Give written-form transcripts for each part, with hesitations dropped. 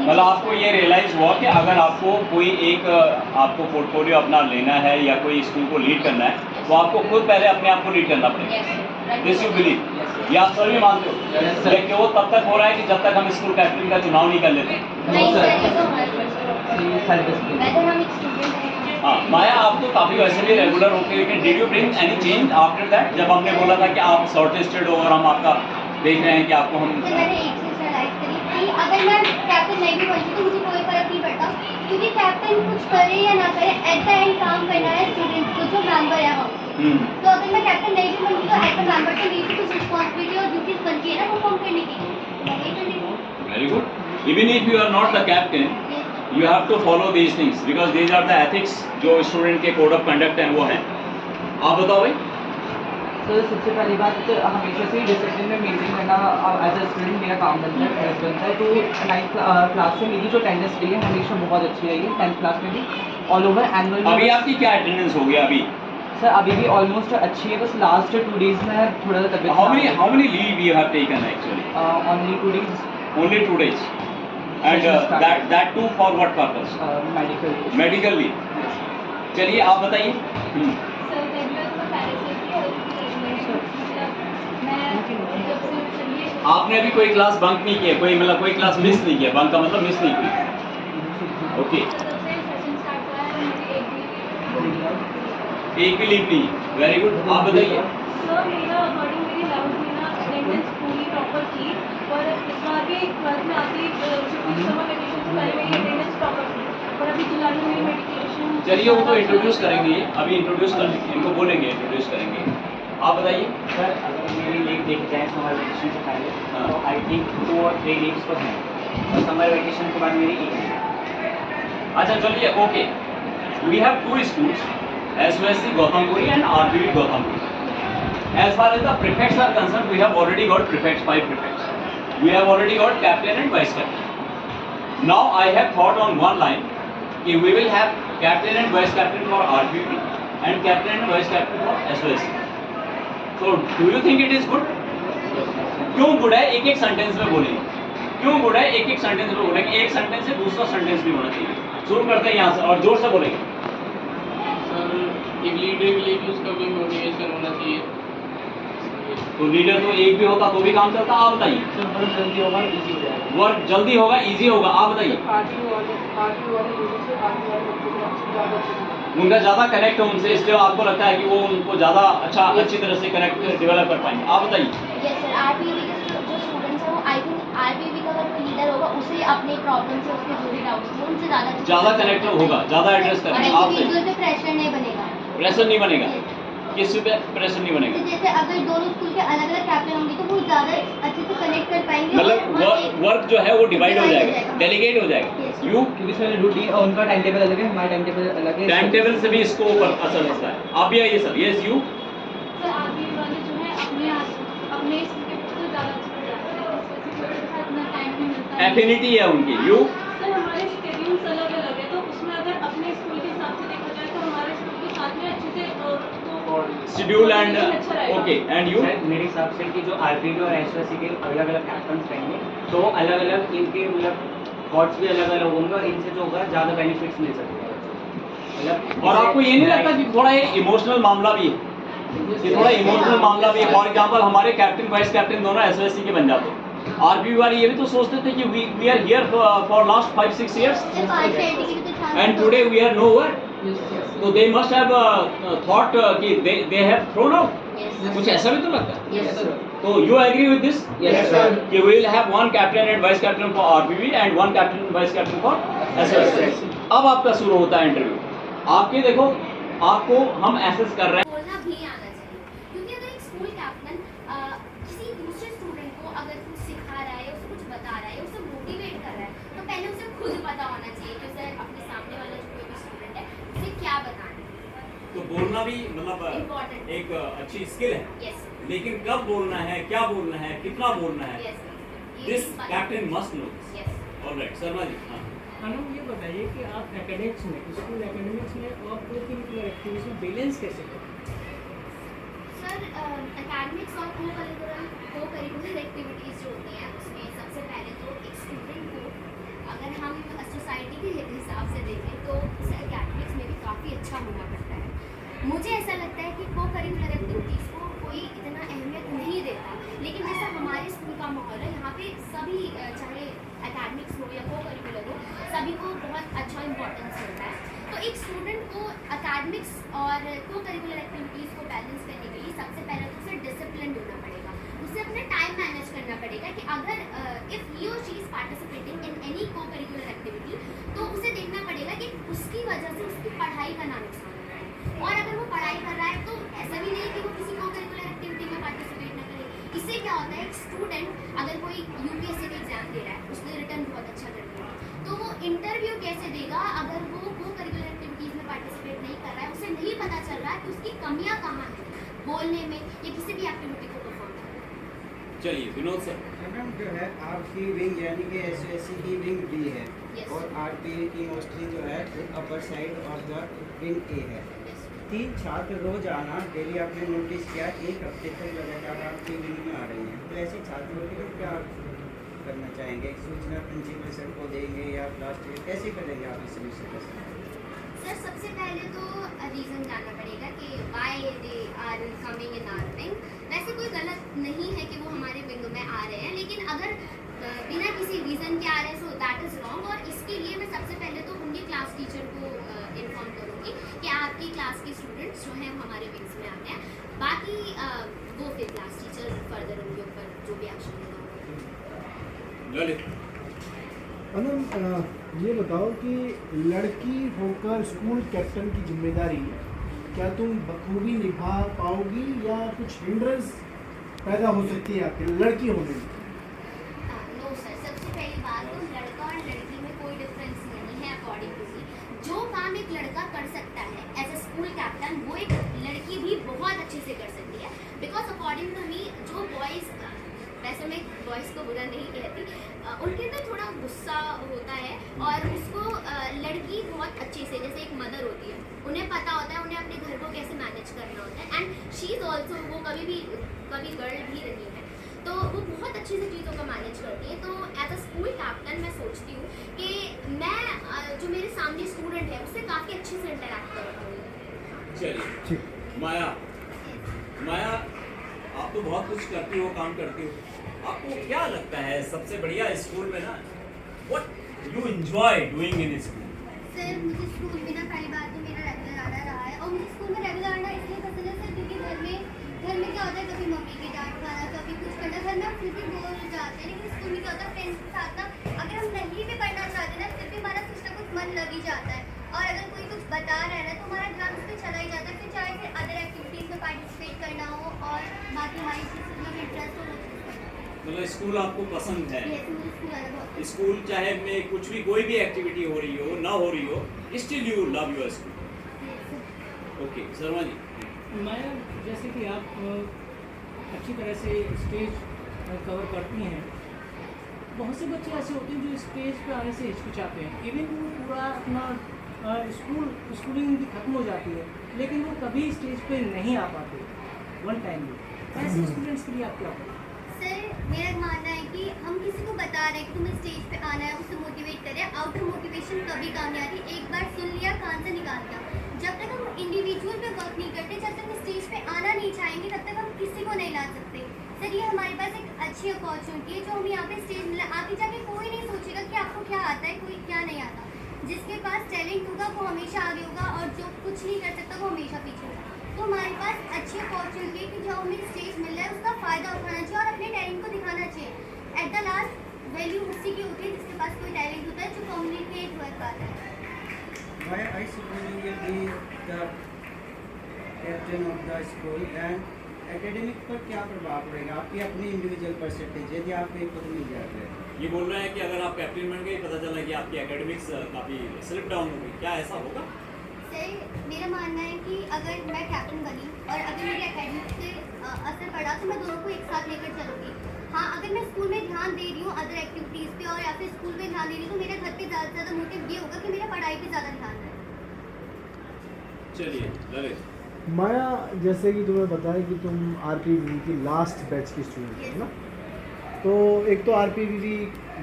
मतलब आपको ये रियलाइज़ हुआ कि अगर आपको कोई एक आपको पोर्टफोलियो अपना लेना है या कोई स्कूल को लीड करना है तो आपको खुद पहले अपने आप को लीड करना पड़ेगा। दिस यू बिलीव, ये आप सभी मानते हो? लेकिन वो तब तक हो रहा है कि जब तक हम स्कूल कैप्टन का चुनाव नहीं कर लेते। हाँ माया, आप तो काफ़ी वैसे भी रेगुलर होते हैं, लेकिन did you bring any change after that, जब हमने बोला था कि आप शॉर्टलिस्टेड हो और हम आपका देख रहे हैं कि आपको हम अगर मैं कैप्टन नहीं भी बनती तो मुझे कोई फर्क नहीं पड़ता, क्योंकि कैप्टन कुछ करे या ना करे एट द एंड काम करना है स्टूडेंट्स को जो मेंबर है हम। तो अगर मैं कैप्टन नहीं भी बनती तो एज अ मेंबर तो मेरी कुछ रिस्पॉन्सिबिलिटी और ड्यूटीज बनती है ना परफॉर्म करने की। Very good. Even if you are not the captain you have to follow these things because these are the ethics जो स्टूडेंट के कोड ऑफ कंडक्ट हैं वो हैं। आप बताओ भाई। सर सबसे पहली बात तो हमेशा से डिसिप्लिन में मेंटेन करना एज अ स्टूडेंट मेरा काम बनता है, फर्ज बनता है। तो 9th क्लास से मेरी जो अटेंडेंस रही है हमेशा बहुत अच्छी रही है, 10th क्लास में भी ऑल ओवर एनुअल में। अभी आपकी क्या अटेंडेंस हो गया अभी? सर अभी भी ऑलमोस्ट अच्छी है, बस लास्ट 2 डेज में थोड़ा सा तबियत। How many leave you have taken actually? Only 2 days. Only 2 days and that too for what purpose? Medical leave. चलिए आप बताइए। आपने अभी कोई क्लास बंक नहीं किया, कोई मतलब कोई क्लास मिस नहीं किया? बंक का मतलब मिस नहीं की। ओके, एक भी लीव नहीं। Very good. आप बताइए। सर मेरा अकॉर्डिंग मेरी 11th में ना अटेंडेंस पूरी प्रॉपर थी, और इस बार भी 12th में आती समर वेकेशन से पहले मेरी अटेंडेंस प्रॉपर थी, और अभी जुलाई में मेरी मेडिकेशन। चलिए वो तो इंट्रोड्यूस करेंगे, अभी इंट्रोड्यूस कर लेंगे, इनको बोलेंगे इंट्रोड्यूस करेंगे। आप बताइए। सर अगर मेरी लीव देखी जाए समर वेकेशन से पहले तो आई थिंक 2 और 3 लीव्स तो हैं, और समर वेकेशन के बाद मेरी 1 लीव। अच्छा चलिए, okay. We have 2 schools, SOSC Gautampuri and RPV Gautampuri. As far as the prefects are concerned, we have already got prefects, 5 prefects. We have already got captain and vice captain. Now I have thought on one line, कि we will have captain and vice captain for RPV and captain and vice captain for SOSC. So do you think it is good? क्यों good है? एक एक sentence में बोलेंगे क्यों good है, एक एक सेंटेंस में बोलेंगे। एक सेंटेंस से दूसरा सेंटेंस भी होना चाहिए। शुरू करते हैं यहाँ से और जोर से बोलेंगे। सर एक लीडर के लिए भी उसका भी मोटिवेशन होना चाहिए। तो लीडर तो एक भी होता तो भी काम चलता। आप बताइए। सर वर्क जल्दी होगा, ईजी हो जाएगा। वर्क जल्दी होगा, इजी होगा। आप बताइए। उनका ज़्यादा कनेक्ट है उनसे, इसलिए आपको लगता है कि वो उनको ज़्यादा अच्छी तरह से कनेक्ट डेवलप कर पाएंगे। आप बताइए। यस सर, आरपीवी के जो स्टूडेंट्स हैं वो आई थिंक आरपीवी का अगर कोई लीडर होगा उसे अपने प्रॉब्लम से उसके जो भी डाउट्स हैं उनसे ज़्यादा कनेक्ट होगा, ज़्यादा एड्रेस करेंगे। आप इंडिविजुअल पे प्रेशर नहीं बनेगा। प्रेशर नहीं बनेगा? किस पे प्रेशर नहीं बनेगा? जैसे अगर दोनों स्कूल के अलग अलग कैप्टन होंगे तो वो ज़्यादा अच्छे से कनेक्ट कर पाएंगे। मतलब वर्क जो है वो डिवाइड हो जाएगा, डेलीगेट हो जाएगा। यू क्योंकि सर ड्यूटी उनका टाइम टेबल अलग है, हमारा टाइम टेबल अलग है। टाइम टेबल से भी इसको असर होता है। आप भी आइए सर। Yes you. सर आगे वाले जो है अपने स्कूल के बच्चों ज़्यादा अच्छे जाते हैं, स्पेसिफिक के साथ इतना टाइम नहीं मिलता है। एफिनिटी है उनकी। यू सर हमारे शेड्यूल्स अलग अलग है, तो उसमें अगर अपने स्कूल के हिसाब से देखा जाए तो हमारे स्कूल के साथ में अच्छे से schedule and okay and you. Sir मेरे हिसाब से कि जो आरपीवी और एसओएससी के अलग अलग कैप्टन्स रहेंगे तो अलग अलग इनके मतलब थॉट्स भी अलग अलग होंगे, और इनसे जो होगा ज़्यादा बेनिफिट्स मिल सकते हैं। मतलब और आपको ये नहीं लगता कि थोड़ा ये इमोशनल मामला भी है? ये थोड़ा इमोशनल मामला भी है। फॉर एग्जांपल हमारे कैप्टन वाइस कैप्टन दोनों एसओएससी के बन जाते हैं। आरपीवी वाले ये भी तो सोचते थे कि we are here for last 5-6 years and today we are nowhere. तो दे मस्ट हैव थॉट कि दे हैव थ्रोन आउट। कुछ ऐसा भी तो लगता है। तो you agree with this? Yes, sir. कि we will have 1 captain and vice captain for RPV and 1 captain and vice captain for SOSC. अब आपका शुरू होता है इंटरव्यू। आपके देखो आपको हम एसेस कर रहे हैं। बोलना भी आना चाहिए, क्योंकि अगर एक स्कूल कैप्टन किसी दूसरे स्टूडेंट को अगर कुछ सिखा रहा है, उसे कुछ बता रहा है, उसे मोटिवेट कर रहा है, तो पहले उसे खुद पता होना चाहिए कि उसे अपने सामने वाला जो कोई भी स्टूडेंट है उसे क्या बताना है। तो बोलना भी मतलब Important. एक अच्छी स्किल है। यस लेकिन कब बोलना है, क्या बोलना है, कितना बोलना है, yes this captain must know. Yes. Alright Sharma ji. हाँ अनुप ये बताइए कि आप एकेडमिक्स में स्कूल एकेडमिक्स में और को करिकुलर एक्टिविटीज में बैलेंस कैसे करें? सर एकेडमिक्स और को करिकुलर एक्टिविटीज़ जो होती हैं उसमें सबसे पहले तो एक स्टूडेंट को अगर अगर हम सोसाइटी के हिसाब से देखें तो उसे एकेडमिक्स में भी काफ़ी अच्छा होना पड़ता है। मुझे ऐसा लगता है कि को करिकुलर एक्टिविटीज़ को कोई इतना अहमियत नहीं देता, लेकिन जैसा हमारे स्कूल का माहौल है यहाँ पे सभी चाहे एकेडमिक्स हो या को करिकुलर हो, सभी को बहुत अच्छा इम्पोर्टेंस मिलता है। तो एक स्टूडेंट को एकेडमिक्स और को करिकुलर एक्टिविटीज़ को बैलेंस करने के लिए सबसे पहले तो उसे डिसिप्लिन होना पड़ेगा, उसे अपना टाइम मैनेज करना पड़ेगा कि अगर इफ़ ही और she is participating in any को करिकुलर एक्टिविटी तो उसे देखना पड़ेगा कि उसकी वजह से उसकी पढ़ाई का ना नुकसान हो रहा है। और अगर वो पढ़ाई कर रहा है तो ऐसा भी नहीं है कि वो किसी को करिकुलर एक्टिविटी में पार्टिसिपेट ना करे। इससे क्या होता है, एक स्टूडेंट अगर कोई यूपीएससी का एग्जाम दे रहा है, उसने रिटर्न बहुत अच्छा कर दिया, तो वो इंटरव्यू कैसे देगा अगर वो करिकुलर एक्टिविटीज़ में पार्टिसिपेट नहीं कर रहा है, उसे नहीं पता चल रहा है कि उसकी कमियां कहाँ हैं बोलने में या किसी भी एक्टिविटी को परफॉर्म करने में। चलिए विनोद सर। मैडम जो है आपकी विंग यानी कि एसओएससी की विंग बी है Yes. और आरपीए की मोस्टली जो है अपर साइड और द विंग ए है। 3 छात्र रोज आना डेली आपने नोटिस किया, 1 हफ्ते तक लगातार आपकी विंग में आ रही हैं, तो ऐसे छात्रों के लिए क्या करना चाहेंगे? सूचना प्रिंसिपल सर को देंगे या क्लास टीचर कैसे करेंगे आप इस विषय का? सर सबसे पहले तो रीज़न जानना पड़ेगा कि why they are coming in our wing. वैसे कोई गलत नहीं है कि वो हमारे विंग में आ रहे हैं, लेकिन अगर बिना किसी रीज़न के आ रहे हैं सो दैट इज़ रॉन्ग। और इसके लिए मैं सबसे पहले तो उनके क्लास टीचर को इन्फॉर्म करूँगी कि आपकी क्लास के स्टूडेंट्स जो हैं हमारे विंग्स में आते हैं, बाकी वो फिर क्लास टीचर फर्दर उनके ऊपर जो भी एक्शन लेगा। ललित। मैडम ये बताओ कि लड़की होकर स्कूल कैप्टन की जिम्मेदारी क्या तुम बखूबी निभा पाओगी या कुछ हिंड्रेंस पैदा हो सकती है आपके लड़की होने में? नो सर, सबसे पहली बात तो लड़का और लड़की में कोई डिफरेंस नहीं है। अकॉर्डिंग टू मी जो काम एक लड़का कर सकता है एज अ स्कूल कैप्टन, वो एक लड़की भी बहुत अच्छे से कर सकती है। बिकॉज अकॉर्डिंग टू मी जो बॉयज़, वैसे मैं बॉयज़ को बुरा नहीं कहती, उनके अंदर थोड़ा गुस्सा होता है और उसको लड़की बहुत अच्छे से, जैसे एक मदर होती है, उन्हें पता होता है उन्हें अपने घर को कैसे मैनेज करना होता है। एंड शी इज़ ऑल्सो, वो कभी गर्ल भी रही है, तो वो बहुत अच्छे से चीज़ों को मैनेज करती है। तो एज अ स्कूल कैप्टन मैं सोचती हूँ कि मैं जो मेरे सामने स्टूडेंट है उससे काफ़ी अच्छे से इंटरेक्ट कर पाऊँगी। चलिए माया, माया आप तो बहुत कुछ करती हो, काम करती हो, आपको क्या लगता है सबसे बढ़िया स्कूल में ना, what you enjoy doing in school? Sir मुझे स्कूल में ना पहली बात तो मेरा रेगुलर आना रहा है, और मुझे स्कूल में रेगुलर आना इसलिए पसंद है सर क्योंकि घर में क्या होता है, कभी मम्मी की डांट खाना, कभी कुछ करना, घर में हम फिर भी बोर हो जाते हैं। लेकिन स्कूल में क्या होता है, फ्रेंड्स के साथ ना अगर हम नहीं भी पढ़ना चाहते ना फिर भी हमारा कुछ ना कुछ मन लग ही जाता है, और अगर कोई कुछ बता रहा है ना तो हमारा ध्यान उस पर चला ही जाता है, फिर चाहे फिर अदर एक्टिविटीज़ में पार्टिसिपेट करना हो और बाकी हमारी चीज़ों में इंटरेस्ट हो। मतलब स्कूल आपको पसंद है? ये मुझे स्कूल आना बहुत स्कूल चाहे में कुछ भी कोई भी एक्टिविटी हो रही हो ना हो रही हो, still you love your school. Okay Sharma ji. मैं जैसे कि आप अच्छी तरह से स्टेज कवर करती हैं, बहुत से बच्चे ऐसे होते हैं जो स्टेज पे आने से हिचकिचाते हैं, इवन वो पूरा अपना स्कूलिंग उनकी खत्म हो जाती है लेकिन वो कभी स्टेज पे नहीं आ पाते वन टाइम भी। ऐसे स्टूडेंट्स के लिए आप क्या करें? सर मेरा मानना है कि हम किसी को बता रहे हैं कि तुम्हें स्टेज पे आना है, उसे मोटिवेट करें। आउटर मोटिवेशन कभी काम नहीं आती, एक बार सुन लिया कान से निकाल दिया। जब तक हम इंडिविजुअल पे वर्क नहीं करते, जब तक हम स्टेज पे आना नहीं चाहेंगे, तब तक हम किसी को नहीं ला सकते। सर ये हमारे पास एक अच्छी अपॉर्चुनिटी है जो हमें यहाँ पे स्टेज मिला। आगे जाके कोई नहीं सोचेगा कि आपको क्या आता है, कोई क्या नहीं आता। जिसके पास टैलेंट होगा वो हमेशा आगे होगा और जो कुछ नहीं कर सकता वो हमेशा पीछे होगा। तो हमारे पास अच्छी अपॉर्चुनिटी है कि जो हमें स्टेज मिल रहा है उसका फ़ायदा उठाना चाहिए और अपने टैलेंट को दिखाना चाहिए। एट द लास्ट वैल्यू उसी की होती है जिसके पास कोई टैलेंट होता है, जो कम्युनिकेट कर पाता है। Why I suppose you will be the captain of the school and academic पर क्या प्रभाव पड़ेगा? आपकी अपनी इंडिविजुअल परसेंटेज यदि आपको एक पद मिल जाता है। ये बोल रहे हैं कि अगर आप कैप्टन बन गए, पता चला कि आपकी एकेडमिक्स काफ़ी स्लिप डाउन हो गई, क्या ऐसा होगा? सर मेरा मानना है कि अगर मैं कैप्टन बनी और अगर मेरी एकेडमिक से असर पड़ा तो मैं दोनों को एक साथ लेकर चलूँगी। हाँ अगर मैं स्कूल में ध्यान दे रही हूँ अदर एक्टिविटीज़ पे और या फिर स्कूल में ध्यान दे रही हूँ तो मेरा घर पे ज़्यादा से ज़्यादा मोटिव ये होगा कि मेरा पढ़ाई पे ज़्यादा ध्यान है। चलिए ललित। माया जैसे कि तुम्हें बताया कि तुम आरपी की लास्ट बैच की स्टूडेंट हो ना, तो एक तो आरपीवीवी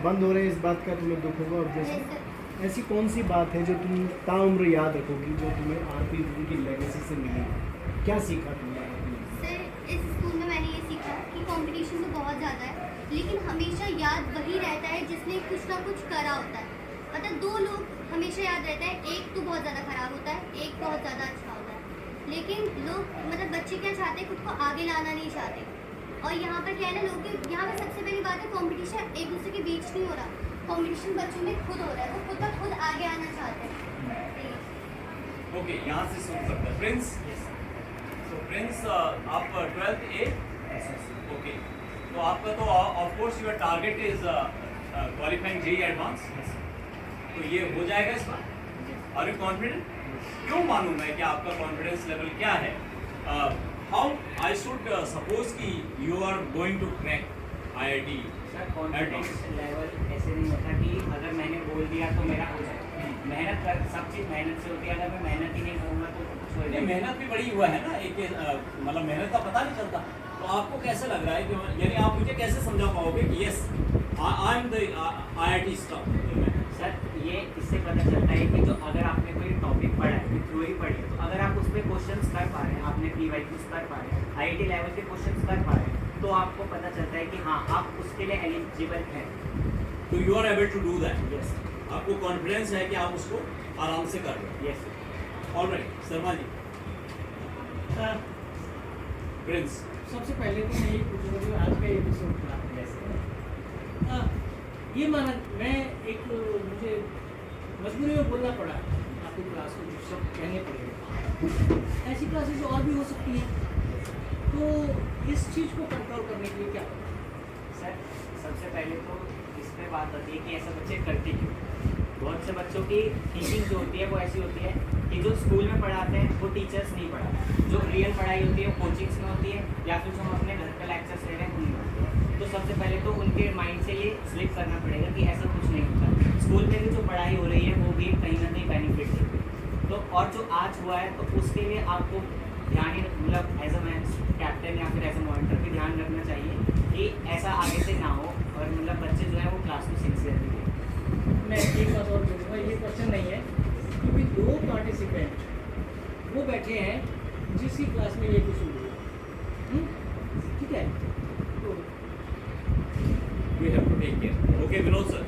बंद हो रहे हैं, इस बात का तुम्हें दुख होगा। और जैसे Yes, sir. ऐसी कौन सी बात है जो तुम ताउम्र याद रखोगी, जो तुम्हें आरपीवीवी की लेगेसी से मिली? क्या सीखा तुमने RPVV? सर इस स्कूल में मैंने ये सीखा कि कंपटीशन तो बहुत ज़्यादा है, लेकिन हमेशा याद वही रहता है जिसने कुछ ना कुछ करा होता है। मतलब दो लोग हमेशा याद रहता है, एक तो बहुत ज़्यादा खराब होता है, एक बहुत ज़्यादा अच्छा होता है। लेकिन लोग मतलब बच्चे क्या चाहते हैं, खुद को आगे लाना नहीं चाहते। और यहाँ पर क्या है ना, लोग यहाँ पर सबसे पहली बात है कंपटीशन एक दूसरे के बीच नहीं हो रहा, कंपटीशन बच्चों में खुद हो रहा है, वो खुद ब खुद आगे आना चाहते हैं। ओके, यहाँ से सुन सकते हैं प्रिंस। तो प्रिंस आप 12th A, ओके, तो आपका तो of course your target is qualifying JEE advance, तो ये हो जाएगा इस बार। Are you confident? क्यों मानूं मैं कि आपका कॉन्फिडेंस लेवल क्या है? हाउ आई शुड सपोज कि you are going to crack IIT sir confidence level ऐसे नहीं होता कि अगर मैंने बोल दिया तो मेरा हो जाए। मेहनत कर, सब चीज़ मेहनत से होती है। अगर मैं मेहनत ही नहीं करूँगा तो कुछ हो नहीं, जाएगा। मेहनत भी बड़ी हुआ है ना, एक मतलब मेहनत का पता नहीं चलता। तो आपको कैसे लग रहा है कि यानी आप मुझे कैसे समझा पाओगे कि yes I am the IIT staff? Sir ये इससे पता चलता है कि जो अगर आपने कोई टॉपिक पढ़ा है, थ्योरी पढ़ी है, तो अगर आप उस पर क्वेश्चंस कर पा रहे हैं, आपने PYQs कर पा रहे हैं, IIT लेवल के क्वेश्चंस कर पा रहे हैं, तो आपको पता चलता है कि हाँ आप उसके लिए एलिजिबल हैं। तो you are able to do that. Yes आपको कॉन्फिडेंस है कि आप उसको आराम से कर रहे यस हो। ऑलराइट, शर्मा जी। प्रिंस, सबसे पहले तो मैं ये पूछूंगा जो आज का एपिसोड था, ये माना मैं एक मुझे मजबूरी में बोलना पड़ा आपकी क्लास को, जो सब कहने पड़ेगा। ऐसी क्लासेस और भी हो सकती हैं, तो इस चीज़ को कंट्रोल करने के लिए क्या करें? सर सबसे पहले तो इस पर बात होती है कि ऐसा बच्चे करते क्यों। बहुत से बच्चों की थिंकिंग जो होती है वो ऐसी होती है कि जो स्कूल में पढ़ाते हैं वो टीचर्स नहीं पढ़ाते, जो रियल पढ़ाई होती है वो कोचिंग्स में होती है या फिर जो हम अपने घर पे लेक्चर्स ले रहे हैं उनमें होती है। तो सबसे पहले तो उनके माइंड से ये स्लिप करना पड़ेगा कि ऐसा कुछ नहीं होता। स्कूल में भी जो पढ़ाई हो रही है वो भी कहीं ना कहीं बेनिफिट है। तो और जो आज हुआ है तो उसके लिए आपको ध्यान ही मतलब एज अ मैन कैप्टन या फिर एज अ मॉनिटर भी ध्यान रखना चाहिए कि ऐसा आगे से ना हो और मतलब बच्चे जो है वो क्लास को सिंसियरली दें। मैं एक बात और बोलूँगा, ये क्वेश्चन नहीं है क्योंकि दो पार्टिसिपेंट वो बैठे हैं जिसकी क्लास में ये कुछ हुआ, ठीक है? तो we have to take care. Okay Vinod sir.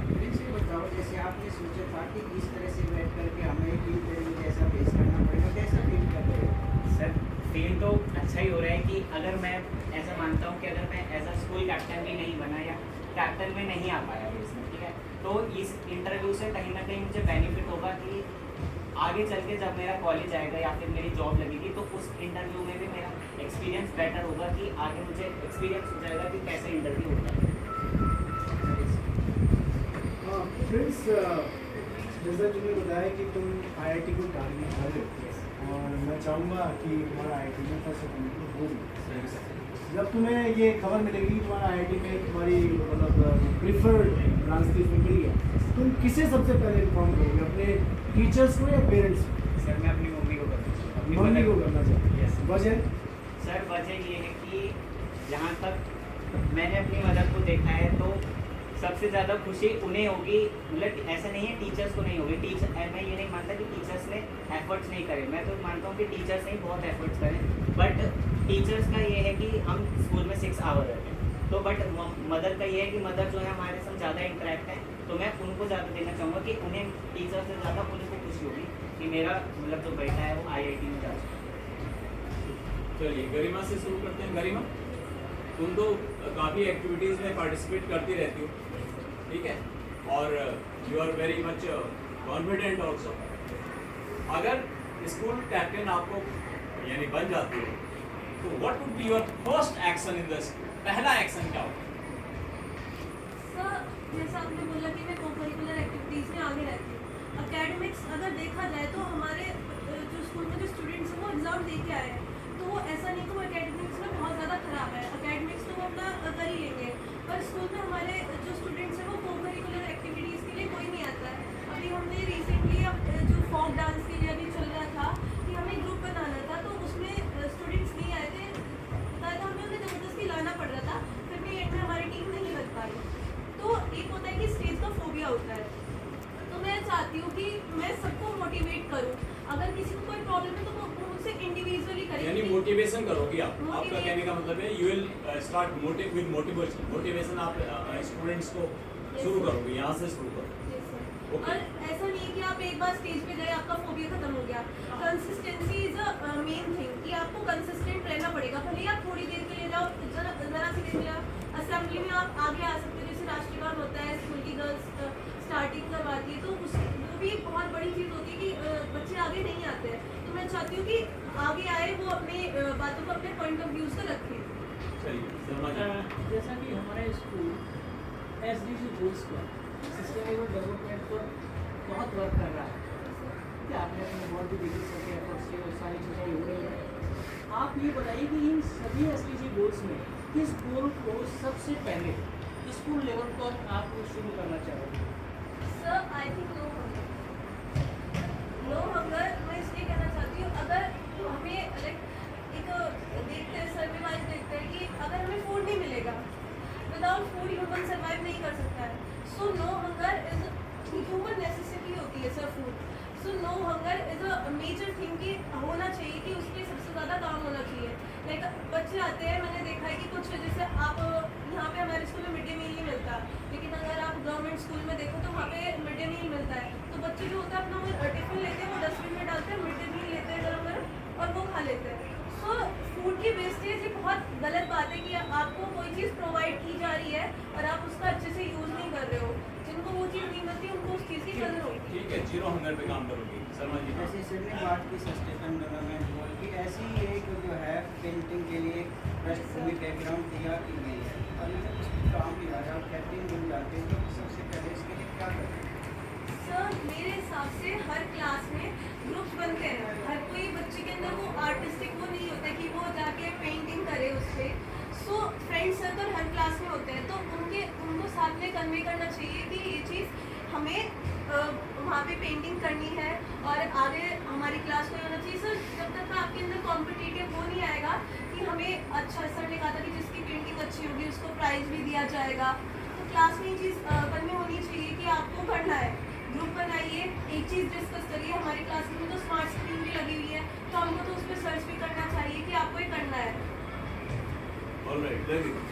Prince ये बताओ, जैसे आपने सोचा था कि इस तरह से बैठ करके हमें इंटरव्यू जैसा फेस करना पड़ेगा, कैसा फील कर रहे हो? सर फील तो अच्छा ही हो रहा है कि अगर मैं ऐसा मानता हूँ कि अगर मैं एज अ स्कूल कैप्टन भी नहीं बना या कैप्टन में नहीं आ पाया इसमें, ठीक है, तो इस इंटरव्यू से कहीं ना कहीं मुझे बेनिफिट होगा कि आगे चल के जब मेरा कॉलेज आएगा या फिर मेरी जॉब लगेगी तो उस इंटरव्यू में भी मेरा एक्सपीरियंस बेटर होगा कि आगे मुझे एक्सपीरियंस हो जाएगा कि कैसे इंटरव्यू होता है। प्रिंस, जैसा तुमने बताया कि तुम IIT को टारगेट कर रहे हो और मैं चाहूँगा कि तुम्हारा IIT में फर्स्ट अटेम्प्ट होगी। जब तुम्हें ये खबर मिलेगी तुम्हारा IIT में तुम्हारी मतलब प्रीफर्ड ब्रांच की उसमें मिली है, तुम किसे सबसे पहले इन्फॉर्म करोगे, अपने टीचर्स को या पेरेंट्स को? सर मैं अपनी मम्मी को करना चाहूँगा। अपनी मम्मी मदर को करना चाहिए। यस वजह? सर वजह ये है कि जहाँ तक मैंने अपनी मदर को देखा है तो सबसे ज़्यादा खुशी उन्हें होगी, मतलब ऐसा नहीं है टीचर्स को नहीं होगी। टीचर मैं ये नहीं मानता कि टीचर्स ने एफर्ट्स नहीं करे, मैं तो मानता हूँ कि टीचर्स ने बहुत एफर्ट्स करें, बट टीचर्स का ये है कि हम स्कूल में 6 आवर रहते हैं, तो बट मदर का ये है कि मदर जो है हमारे साथ ज़्यादा इंटरेक्ट है, तो मैं उनको ज़्यादा देना चाहूँगा कि उन्हें टीचर से ज़्यादा उनको खुशी होगी कि मेरा मतलब जो बेटा है वो IIT में जा सकता है। चलिए गरिमा से शुरू करते हैं। गरिमा, तुम तो काफ़ी एक्टिविटीज़ में पार्टिसिपेट करती रहती हो, ठीक है, और you are very much confident also. अगर स्कूल कैप्टन आपको यानी बन जाती हो तो what would be your first action in this? पहला एक्शन क्या होगा? सर जैसा आपने बोला कि मैं को-करिकुलर एक्टिविटीज़ में आगे रहती हूँ। एकेडमिक्स अगर देखा जाए तो हमारे जो स्कूल में जो स्टूडेंट्स हैं वो एग्ज़ाम दे के आए हैं, तो वो ऐसा नहीं कि वो एकेडमिक्स में बहुत ज़्यादा ख़राब है। एकेडमिक्स तो वो अपना कर ही लेंगे, पर स्कूल में हमारे जो स्टूडेंट्स हैं वो को-करिकुलर एक्टिविटीज़ के लिए कोई नहीं आता है। अभी हमने रिसेंटली अब जो फोक डांस के लिए अभी चल रहा था कि हमें ग्रुप बनाना था, तो उसमें स्टूडेंट्स नहीं आए थे, तो हमें उन्हें ज़बरदस्ती लाना पड़ रहा था। फिर भी एंड में हमारी टीम नहीं कि मैं सबको मोटिवेट करूँ। अगर किसी को कोई प्रॉब्लम है तो वो मुझसे इंडिविजुअली करे। यानी मोटिवेशन करोगी आप, आपका Motivate- कहने का मतलब है you will start with motivation आप स्टूडेंट्स को शुरू करोगे, यहाँ से शुरू करो। Yes, sir. Okay. और ऐसा नहीं है कि आप एक बार स्टेज पे गए आपका फोबिया खत्म हो गया। Consistency is a main thing कि आपको कंसिस्टेंट रहना पड़ेगा। भले ही आप थोड़ी देर के लिए जाओ, जरा सी देर के लिए असेंबली में आप आगे आ सकते हो। जैसे राष्ट्रीय गान होता है, स्कूल की गर्ल्स स्टार्टिंग करवाती है, तो उस वो भी एक बहुत बड़ी चीज़ होती है कि बच्चे आगे नहीं आते हैं। तो मैं चाहती हूँ कि आगे आए, वो अपने बातों को अपने पॉइंट ऑफ व्यू से रखें। चलिए शर्मा जी। जैसा कि हमारा स्कूल SDG गोल्स पर सस्टेनेबल डेवलपमेंट पर बहुत वर्क कर रहा है, ठीक है। आपने अपने बहुत भी डिग्री करके एफर्ट से और सारी चीज़ें हो रही हैं। आप ये बताइए कि इन सभी SDG गोल्स में किस गोल को सबसे पहले स्कूल लेवल पर आप शुरू करना चाहोगे? Sir I think no hunger मैं इसलिए कहना चाहती हूँ, अगर हमें लाइक एक देखते हैं सर्वे वाइज देखते हैं कि अगर हमें फूड नहीं मिलेगा, विदाउट फूड ह्यूमन सर्वाइव नहीं कर सकता है। So no hunger is human necessity होती है sir food. So no hunger is a major thing कि होना चाहिए कि उस पर सबसे ज़्यादा काम होना चाहिए। लाइक बच्चे आते हैं, मैंने देखा है कि कुछ जैसे आप यहाँ पे हमारे स्कूल में मिड डे मील नहीं मिलता, लेकिन अगर आप गवर्नमेंट स्कूल में देखो तो वहाँ पे मिड डे मील मिलता है। तो बच्चे जो होता है अपना वो टिफिन लेते हैं, वो डस्टबिन में डालते हैं, मिड डे मील लेते हैं गरम गरम और वो खा लेते हैं। सो फूड की वेस्टेज ये बहुत गलत बात है कि आपको कोई चीज़ प्रोवाइड की जा रही है और आप उसका अच्छे से यूज़ नहीं कर रहे हो। जिनको वो चीज़ नहीं मिलती उनको उस चीज़ की कदर होगी। ठीक है, जीरो हंगर पे काम करोगे। शर्मा जी। जैसे सर ने बात की सस्टेनेबल डेवलपमेंट गोल की, ऐसी ही एक जो है पेंटिंग के लिए पृष्ठभूमि बैकग्राउंड तैयार की गई है। और अगर उस पर काम किया जाए, आप कैटरिंग बन जाते हैं, तो सबसे पहले इसके लिए क्या करें? सर मेरे हिसाब से हर क्लास में ग्रुप्स बनते हैं। हर कोई बच्चे के अंदर वो आर्टिस्टिक वो नहीं होता कि वो जाके पेंटिंग करे उस पर। सो फ्रेंड सर्कल हर क्लास में होते हैं, तो उनको साथ में कन्वे करना चाहिए कि ये चीज़ हमें वहाँ पे पेंटिंग करनी है और आगे हमारी क्लास में होना चाहिए। सर जब तक आपके अंदर कॉम्पिटिटिव वो नहीं आएगा कि हमें अच्छा सर ने कहा था कि जिसकी पेंटिंग अच्छी होगी उसको प्राइज़ भी दिया जाएगा, तो क्लास में ये चीज़ कन्वे होनी चाहिए कि आपको करना है। ग्रुप बनाइए, एक चीज़ डिस्कस करिए। हमारी क्लास में तो स्मार्ट स्क्रीन भी लगी हुई है, तो हमको तो उस पर सर्च भी करना चाहिए कि आपको ये करना है। Alright, very good.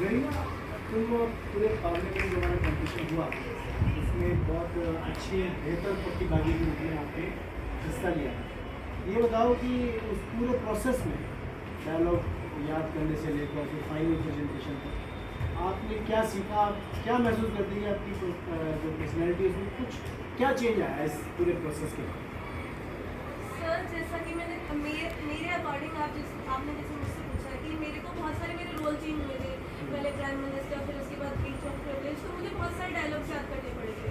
गरिमा, तुम पूरे पार्लियामेंट जो हमारा कॉम्पिटिशन हुआ उसमें बहुत अच्छी बेहतर प्रतिभागी ने आपने हिस्सा लिया। ये बताओ कि उस पूरे प्रोसेस में डायलॉग याद करने से लेकर फिर फाइनल प्रेजेंटेशन तक आपने क्या सीखा, क्या महसूस करती है आपकी जो पर्सनैलिटी उसमें कुछ क्या चेंज आया इस पूरे प्रोसेस के बाद? सर जैसा कि मेरे अकॉर्डिंग आपने जैसे मुझसे पूछा है कि मेरे को बहुत सारे मेरे रोल चेंज हुए थे। पहले प्राइम मिनिस्टर, फिर उसके बाद पीस ऑफ प्रिविलेज, तो मुझे बहुत सारे डायलॉग्स याद करने पड़े थे।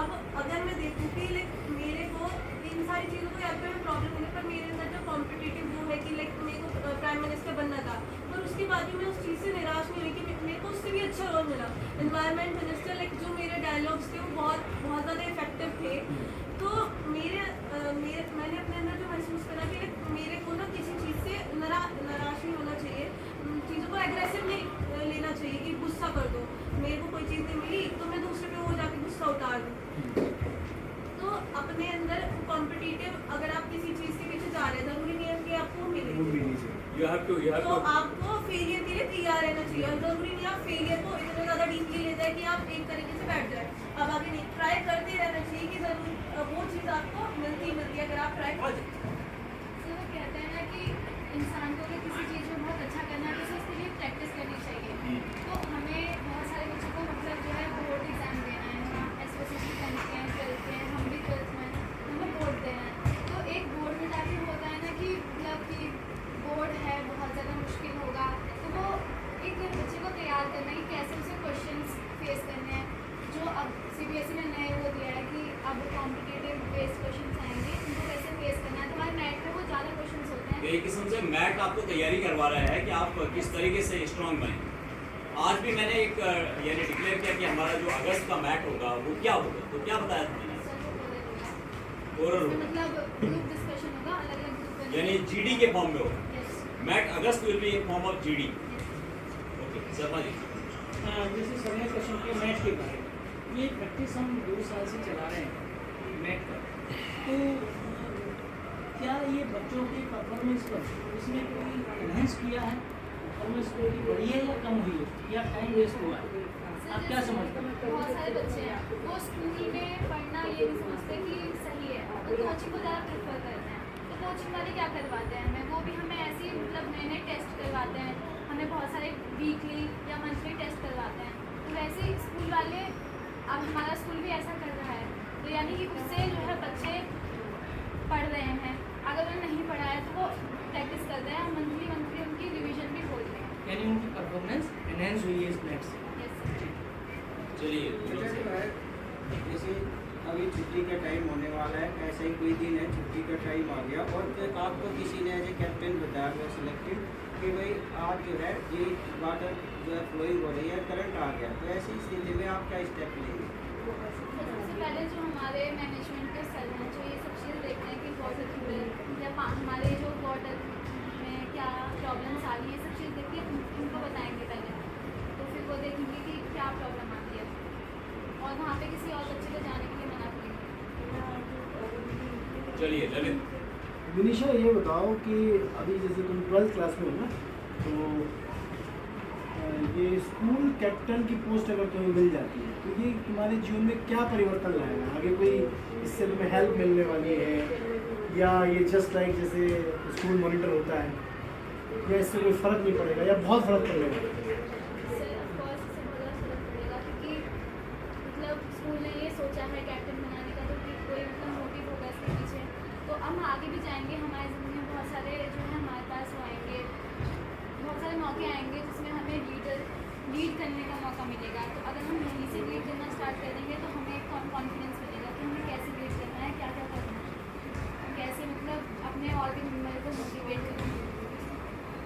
अब अगर मैं देखूँ कि लाइक मेरे को इन सारी चीज़ों को याद करने में प्रॉब्लम नहीं, पर मेरे अंदर जो कॉम्पिटिटिव वो है कि लाइक मेरे को प्राइम मिनिस्टर बनना था, पर उसके बाद भी मैं उस चीज़ से निराश नहीं हुई कि मेरे को उससे भी अच्छा रोल मिला। एनवायरनमेंट मिनिस्टर लाइक जो मेरे डायलॉग्स थे वो बहुत ज़्यादा इफेक्टिव थे। तो मैंने अपने अंदर जो महसूस करा कि मेरे को ना किसी चीज़ से निराश नहीं होना चाहिए, चीज़ों को एग्रेसिव नहीं लेना चाहिए कि गुस्सा कर दो। मेरे को कोई चीज़ नहीं मिली तो मैं दूसरे पे वो जाके गुस्सा उतार दूँ। तो अपने अंदर कॉम्पिटिटिव, अगर आप किसी चीज़ के पीछे जा रहे हैं, ज़रूरी नहीं है कि आपको मिले, You have to तो आपको फेलियर के लिए तैयार रहना चाहिए। और ज़रूरी नहीं आप फेलियर को इतना ज़्यादा डीपली लेते हैं कि आप एक तरीके से बैठ जाए। अब आगे नहीं, ट्राई करते रहना चाहिए कि ज़रूर वो चीज़ आपको मिलती है अगर आप ट्राई कर। तो वो कहते हैं ना कि इंसान को अगर किसी चीज़ में बहुत अच्छा करना है तो उसके लिए प्रैक्टिस करनी चाहिए। तो हमें बहुत सारे बच्चों को मतलब जो है बोर्ड एग्ज़ाम देना है, हम SSC 10th हैं 12th हैं, हम भी 12th में हैं, हमें बोर्ड देना है। तो एक बोर्ड में जाके होता है ना कि मतलब कि बोर्ड है बहुत ज़्यादा मुश्किल होगा, तो वो एक बच्चे को तैयार करना है कि कैसे उसे क्वेश्चंस फेस करने हैं। जो अब CBSE ने नए वो दिया है कि अब कॉम्पिटिटिव बेस्ड क्वेश्चंस आएंगे, उनको कैसे फेस करना है। तो हमारे मैथ में वो ज़्यादा क्वेश्चंस होते हैं। एक किस्म से मैट आपको तैयारी करवा रहा है कि आप किस तरीके से स्ट्रांग बने। आज भी मैंने एक यानी डिक्लेयर किया कि हमारा जो अगस्त का मैट होगा वो क्या होगा, तो क्या बताया था मैंने? सर वो बोले होगा, ओरल उसमें होगा, मतलब ग्रुप डिस्कशन होगा, अलग अलग ग्रुप यानी GD के फॉर्म में होगा। Yes mat August will be in form of GD। Okay Sharma ji. जैसे सर ने क्वेश्चन किया मैथ के बारे में, ये प्रैक्टिस हम 2 साल से चला रहे हैं। कि बच्चों की परफॉर्मेंस पर इसने कोई एनहेंस किया है, परफॉर्मेंस कोई बढ़ी है या कम हुई है, या टाइम वेस्ट हुआ है? आप क्या समझते हैं? बहुत सारे बच्चे हैं वो स्कूल में पढ़ना ये नहीं समझते कि सही है, वो कोचिंग को ज़्यादा प्रेफर करते हैं। तो कोचिंग वाले क्या करवाते हैं हमें, वो भी हमें ऐसे ही मतलब नए नए टेस्ट करवाते हैं, हमें बहुत सारे वीकली या मंथली टेस्ट करवाते हैं। तो वैसे ही स्कूल वाले, अब हमारा स्कूल भी ऐसा कर रहा है, तो यानी कि उससे जो है बच्चे पढ़ रहे हैं, अगर उन्हें नहीं पढ़ा है तो वो प्रैक्टिस कर रहे हैं, मंथली मंथली उनकी रिवीजन भी हो रही है। यानी उनकी परफॉर्मेंस एनहेंस हुई है इस नेट से। चलिए बेटा जो है जैसे अभी छुट्टी का टाइम होने वाला है, ऐसा ही कोई दिन है छुट्टी का टाइम आ गया और फिर आपको किसी ने एज ए कैप्टन बताया हुआ सिलेक्टेड कि भाई आज जो है ये वाटर जो है फ्लोइंग हो रही है, करंट आ गया, तो ऐसी स्थिति में आप क्या स्टेप लेंगे? सबसे पहले जो हमारे मैनेजमेंट के सर हैं जो ये सब चीज़ देखते हैं कि वाटर फ्यूल या हमारे जो वाटर में क्या प्रॉब्लम्स आ रही है, सब चीज़ देख के उनको बताएंगे पहले, तो फिर वो देखेंगे कि क्या प्रॉब्लम आती है और वहाँ पे किसी और बच्चे को जाने के लिए मना करेंगे। चलिए ललित। विनिशा ये बताओ कि अभी जैसे तुम 12th क्लास में हो ना, तो ये स्कूल कैप्टन की पोस्ट अगर तुम्हें मिल जाती है तो ये तुम्हारे जीवन में क्या परिवर्तन लाएगा? आगे कोई इससे तुम्हें हेल्प मिलने वाली है, या ये जस्ट लाइक जैसे स्कूल मॉनिटर होता है, या इससे कोई फ़र्क नहीं पड़ेगा या बहुत फ़र्क पड़ेगा? इससे ऑफकोर्स इससे बहुत ज़्यादा फ़र्क पड़ेगा, क्योंकि मतलब स्कूल ने ये सोचा है कैप्टन बनाने का, तो कि कोई मतलब मोटिव होगा इसके पीछे, तो हम आगे भी जाएंगे, हमारी ज़िंदगी में बहुत सारे जो है हमारे पास वो आएंगे, बहुत सारे मौके आएंगे जिसमें हमें लीड करने का मौका मिलेगा। तो अगर हम यहीं से लीड करना स्टार्ट कर देंगे तो हमें एक कॉन्फिडेंस मिलेगा कि हमें कैसे लीड करना है, क्या क्या करना है, कैसे मतलब अपने और भी मेंबर को मोटिवेट करना है,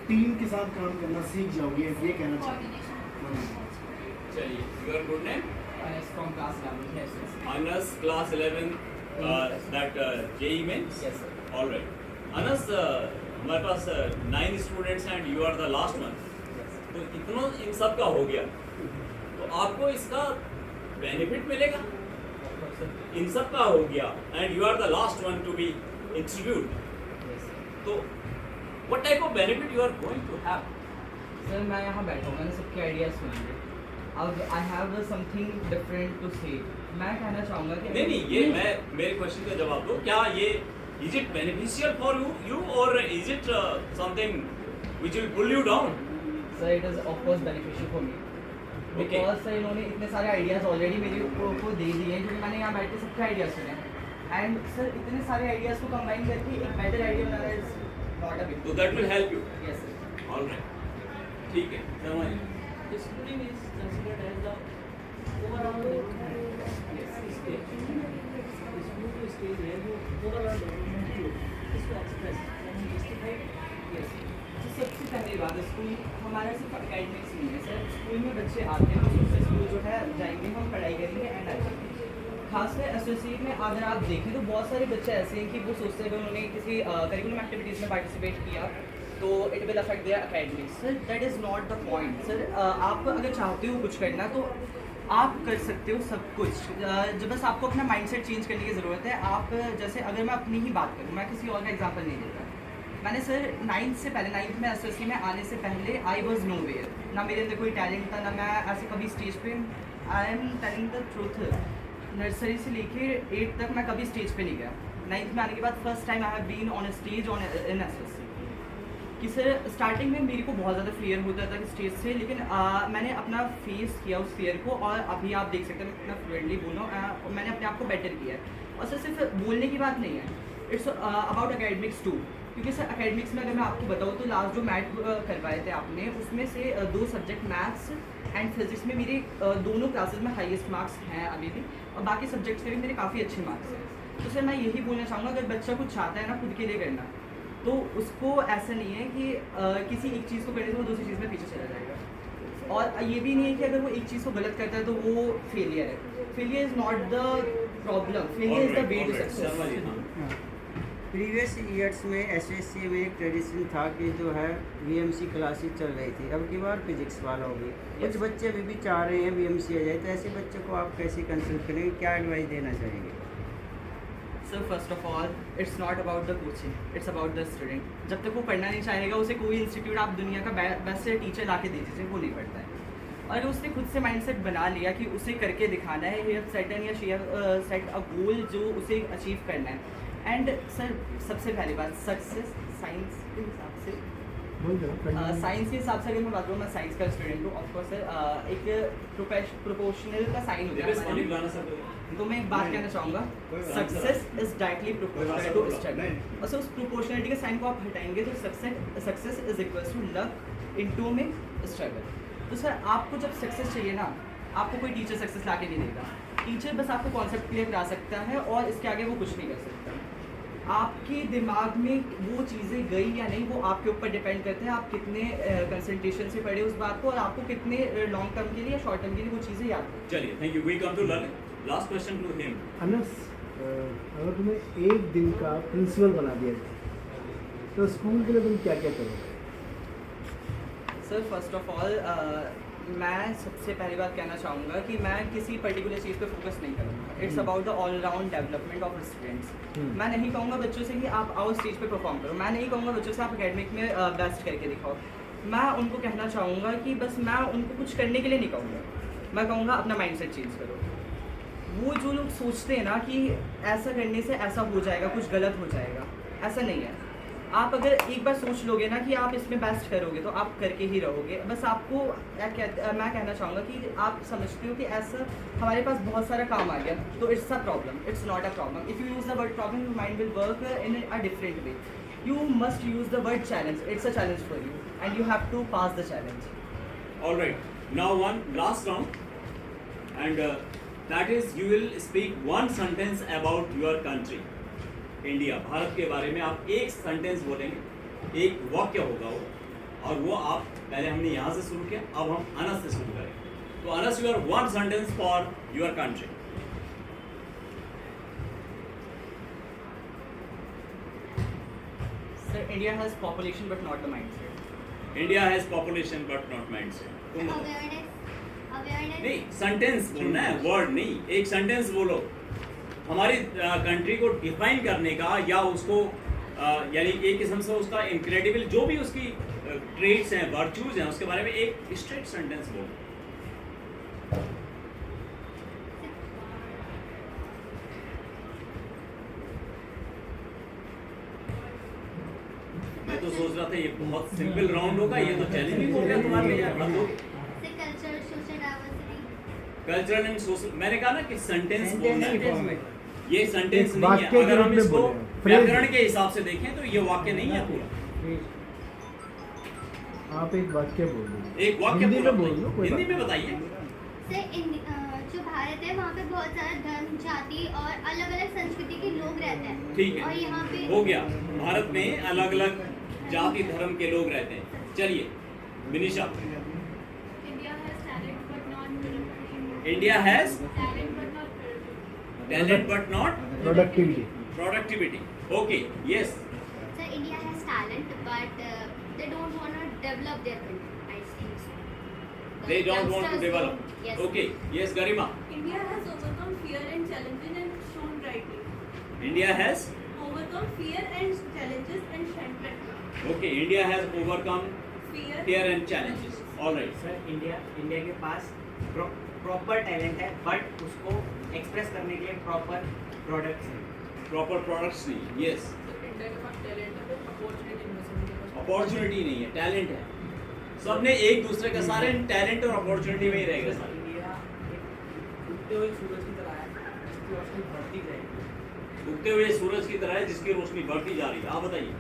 टीम के साथ काम करना सीख जाओगे, ये कहना चाहिए। कोऑर्डिनेशन। चलिए, your good name? From class 11, yes, yes. Anas, class 11, that JEE mains? Yes, sir. All right. Anas, हमारे पास 9 स्टूडेंट्स हैं and you are the last one, तो इतना इन सब का हो गया, तो आपको इसका बेनिफिट मिलेगा? इन सब का हो गया and you are the last one to be interviewed, तो what type of benefit you are going to have? Sir मैं यहाँ बैठा हूँ, मैंने सबके आइडियाज़ सुने, अब I have something different to say. मैं कहना चाहूँगा कि नहीं, ये मैं मेरे क्वेश्चन का जवाब दो, क्या ये is it beneficial for you और is it something which will pull you down? Sir it is of course beneficial for me, because sir इन्होंने इतने सारे आइडियाज़ ऑलरेडी मेरे को दे दिए हैं, क्योंकि मैंने यहाँ बैठ के सबके आइडियाज़ सुने, एंड सर इतने सारे आइडियाज़ को कंबाइन करके एक बेटर आइडिया बनाना इज नॉट अ बिग, तो that will help you. Yes sir. Alright, ठीक है, समझ। Schooling is considered as the overall development stage. School की stage है वो overall development की होती है, इसको express यानी justify यस, तो सबसे पहली बात स्कूल हमारा सिर्फ एकेडमिक्स नहीं है सर, स्कूल में बच्चे आते हैं तो उससे स्कूल जो है जाएंगे, हम पढ़ाई करेंगे एंड आ जाएंगे। खासकर एसोसिएट में अगर आप देखें तो बहुत सारे बच्चे ऐसे हैं कि वो सोचते हैं अगर उन्होंने किसी करिकुलम एक्टिविटीज़ में पार्टिसिपेट किया तो it will affect there academics. Sir that is not the point. Sir आप अगर चाहते हो कुछ करना तो आप कर सकते हो सब कुछ, जब बस आपको अपना माइंडसेट चेंज करने की ज़रूरत है। आप जैसे अगर मैं अपनी ही बात करूँ, मैं किसी और का एग्जांपल नहीं देता, मैंने सर 9th से पहले 9th में एसएससी में आने से पहले आई वॉज नो वेयर, ना मेरे अंदर कोई टैलेंट था, ना मैं ऐसे कभी स्टेज पे, I am telling the truth, nursery से लेके 8th तक मैं कभी स्टेज पे नहीं गया। 9th में आने के बाद first time I have been on a stage on in SSC. कि सर स्टार्टिंग में मेरे को बहुत ज़्यादा फियर होता था कि स्टेज से, लेकिन मैंने अपना फेस किया उस फियर को और अभी आप देख सकते हैं मैं इतना फ्लुएंटली बोल रहा हूँ, मैंने अपने आप को बेटर किया है। और सर सिर्फ बोलने की बात नहीं है, इट्स अबाउट एकेडमिक्स टू, क्योंकि सर एकेडमिक्स में अगर मैं आपको बताऊँ तो लास्ट जो मैथ करवाए थे आपने, उसमें से 2 सब्जेक्ट मैथ्स एंड फिजिक्स में मेरे दोनों क्लासेस में हाईएस्ट मार्क्स हैं अभी भी, और बाकी सब्जेक्ट्स में भी मेरे काफ़ी अच्छे मार्क्स हैं। तो सर मैं यही बोलना चाहूँगा, अगर बच्चा कुछ चाहता है ना खुद के लिए करना, तो उसको ऐसा नहीं है कि किसी एक चीज़ को करने से वो दूसरी चीज़ में पीछे चला जाएगा, और ये भी नहीं है कि अगर वो एक चीज़ को गलत करता है तो वो फेलियर है। Failure is not the problem, failure is the way to success. Previous years में एसएससी में एक ट्रेडिशन था कि जो है वीएमसी क्लासेस चल रही थी, अब की बार फिजिक्स वाला होगी। कुछ बच्चे अभी भी चाह रहे हैं वीएमसी आ जाए, तो ऐसे बच्चों को आप कैसे कंसल्ट करेंगे, क्या एडवाइस देना चाहेंगे? Sir first of all it's not about the coaching, it's about the student. जब तक वो पढ़ना नहीं चाहेगा उसे कोई इंस्टीट्यूट आप दुनिया का बेस्ट टीचर ला के दे दीजिए, वो नहीं पढ़ता है। और उसने खुद से माइंडसेट बना लिया कि उसे करके दिखाना है, ही हैव सेट या शी हैव सेट अ गोल जो उसे अचीव करना है। एंड सर सबसे पहली बात सक्सेस साइंस के हिसाब से, साइंस के हिसाब से अगर मैं बात करूँ, मैं साइंस का स्टूडेंट हूँ ऑफकोर्स सर, एक प्रोपोर्शनल का साइन होता है। तो मैं एक बात कहना चाहूँगा, success is directly proportional to study. और सर उस प्रोपोर्शनलिटी के साइन को आप हटाएंगे तो success is equals to luck into में स्ट्रगल। तो सर आपको जब सक्सेस चाहिए ना, आपको कोई टीचर सक्सेस ला के नहीं देगा। टीचर बस आपको कॉन्सेप्ट क्लियर करा सकता है और इसके आगे वो कुछ नहीं कर सकता। आपके दिमाग में वो चीज़ें गई या नहीं वो आपके ऊपर डिपेंड करते हैं, आप कितने कंसंट्रेशन से पढ़े उस बात को और आपको कितने लॉन्ग टर्म के लिए या शॉर्ट टर्म के लिए वो चीज़ें याद हो। चलिए, thank you. We come to learn. Last question to him. Anas, अगर तुम्हें एक दिन का प्रिंसिपल बना दिया जाए तो स्कूल के लिए तुम क्या क्या करोगे? सर फर्स्ट ऑफ ऑल मैं सबसे पहली बात कहना चाहूँगा कि मैं किसी पर्टिकुलर चीज़ पे फोकस नहीं करूँगा। It's about the all round development of students. मैं नहीं कहूँगा बच्चों से कि आप आओ स्टेज पे परफॉर्म करो, मैं नहीं कहूँगा बच्चों से आप एकेडमिक में बेस्ट करके दिखाओ। मैं उनको कहना चाहूँगा कि बस मैं उनको कुछ करने के लिए नहीं कहूँगा, मैं कहूँगा अपना माइंडसेट चेंज करो। वो जो लोग सोचते हैं ना कि ऐसा करने से ऐसा हो जाएगा, कुछ गलत हो जाएगा, ऐसा नहीं है। आप अगर एक बार सोच लोगे ना कि आप इसमें बेस्ट करोगे तो आप करके ही रहोगे। बस आपको मैं कहना चाहूँगा कि आप समझते हो कि ऐसा हमारे पास बहुत सारा काम आ गया तो it's a problem, it's not a problem. If you use the word problem your mind will work in a different way. You must use the word challenge, it's a challenge for you and you have to pass the challenge. Alright, now one last round, and that is you will speak one sentence about your country, India, Bharat के बारे में आप एक sentence बोलेंगे, एक वाक्य होगा वो, और वो आप पहले हमने यहाँ से शुरू किया, अब हम अनस से शुरू करेंगे। तो Anas, your one sentence for your country. Sir India has population but not the mindset. India has population but not mindset. तुम बताओ। अवेयरनेस नहीं, सेंटेंस बोलना है, वर्ड नहीं। एक सेंटेंस बोलो हमारी कंट्री को डिफाइन करने का, या उसको यानी एक किस्म से उसका इनक्रेडिबल जो भी उसकी ट्रेट्स हैं, वर्च्यूज हैं, उसके बारे में एक स्ट्रेट सेंटेंस बोलो। मैं तो सोच रहा था ये बहुत सिंपल राउंड होगा, ये तो चैलेंजिंग हो गया तुम्हारे लिए यार। Culture, social diversity. Cultural and social, मैंने कहा ना कि सेंटेंस बोलना है, ये सेंटेंस एक नहीं वाक्य है। के अगर रूप हम में इसको बोले हैं, व्याकरण के हिसाब से देखें तो ये वाक्य नहीं है पूरा। आप एक वाक्य बोल दो, एक वाक्य हिंदी पूरा में बोल दो, कोई हिंदी बात में बताइए। जो भारत है वहाँ पे बहुत सारा धर्म, जाति और अलग अलग संस्कृति के लोग रहते हैं। ठीक और है, यहाँ पे हो गया। भारत में अलग अलग जाति धर्म के लोग रहते हैं। चलिए Vinisha. India has talent but not India has talent but not talent but not productivity. Okay, yes. Sir, India has talent, but they don't want to develop their country. I think so. The They don't want to youngsters develop. don't- Yes. Okay, yes, Garima. India has overcome fear and challenges and shown brightly. India has, Overcome fear and challenges and shone brightly. okay, India has overcome Fear. fear and challenges. All right. Sir India के पास proper talent है, but उसको express करने के लिए proper products हैं। Proper products नहीं, yes. India के पास talent है, अपॉर्चुनिटी नहीं है। अपॉर्चुनिटी नहीं है, टैलेंट है। सबने एक दूसरे का सारे टैलेंट और अपॉर्चुनिटी में ही रहेगा सारे। इंडिया एक उगते हुए सूरज की तरह है, जिसकी रोशनी बढ़ती जाएगी। उगते हुए सूरज की तरह है जिसकी रोशनी बढ़ती जा रही है। आप बताइए,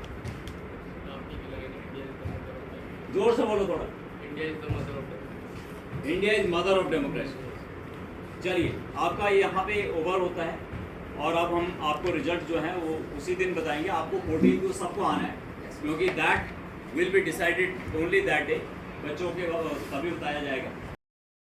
जोर से बोलो थोड़ा। India is the mother of India is mother of democracy. चलिए, आपका यहाँ पे ओवर होता है और अब हम आपको रिजल्ट जो है वो उसी दिन बताएंगे। आपको 14 को सबको आना है, क्योंकि that will be decided only that day. बच्चों के तभी बताया जाएगा।